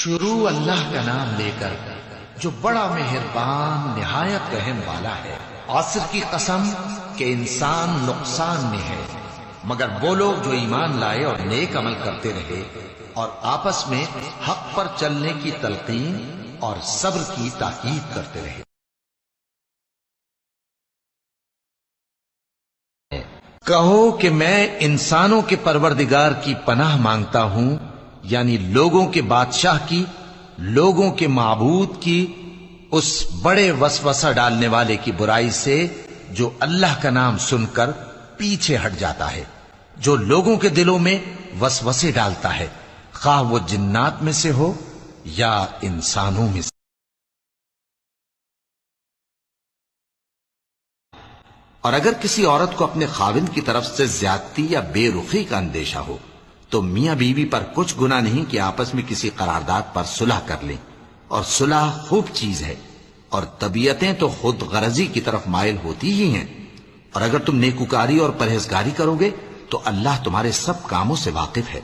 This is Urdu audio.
شروع اللہ کا نام لے کر جو بڑا مہربان نہایت رحم والا ہے۔ عصر کی قسم کہ انسان نقصان میں ہے مگر وہ لوگ جو ایمان لائے اور نیک عمل کرتے رہے اور آپس میں حق پر چلنے کی تلقین اور صبر کی تاکید کرتے رہے۔ کہو کہ میں انسانوں کے پروردگار کی پناہ مانگتا ہوں، یعنی لوگوں کے بادشاہ کی، لوگوں کے معبود کی، اس بڑے وسوسہ ڈالنے والے کی برائی سے جو اللہ کا نام سن کر پیچھے ہٹ جاتا ہے، جو لوگوں کے دلوں میں وسوسے ڈالتا ہے، خواہ وہ جنات میں سے ہو یا انسانوں میں سے۔ اور اگر کسی عورت کو اپنے خاوند کی طرف سے زیادتی یا بے رخی کا اندیشہ ہو تو میاں بیوی پر کچھ گناہ نہیں کہ آپس میں کسی قرارداد پر صلح کر لیں، اور صلح خوب چیز ہے، اور طبیعتیں تو خود غرضی کی طرف مائل ہوتی ہی ہیں، اور اگر تم نیکوکاری اور پرہیزگاری کرو گے تو اللہ تمہارے سب کاموں سے واقف ہے۔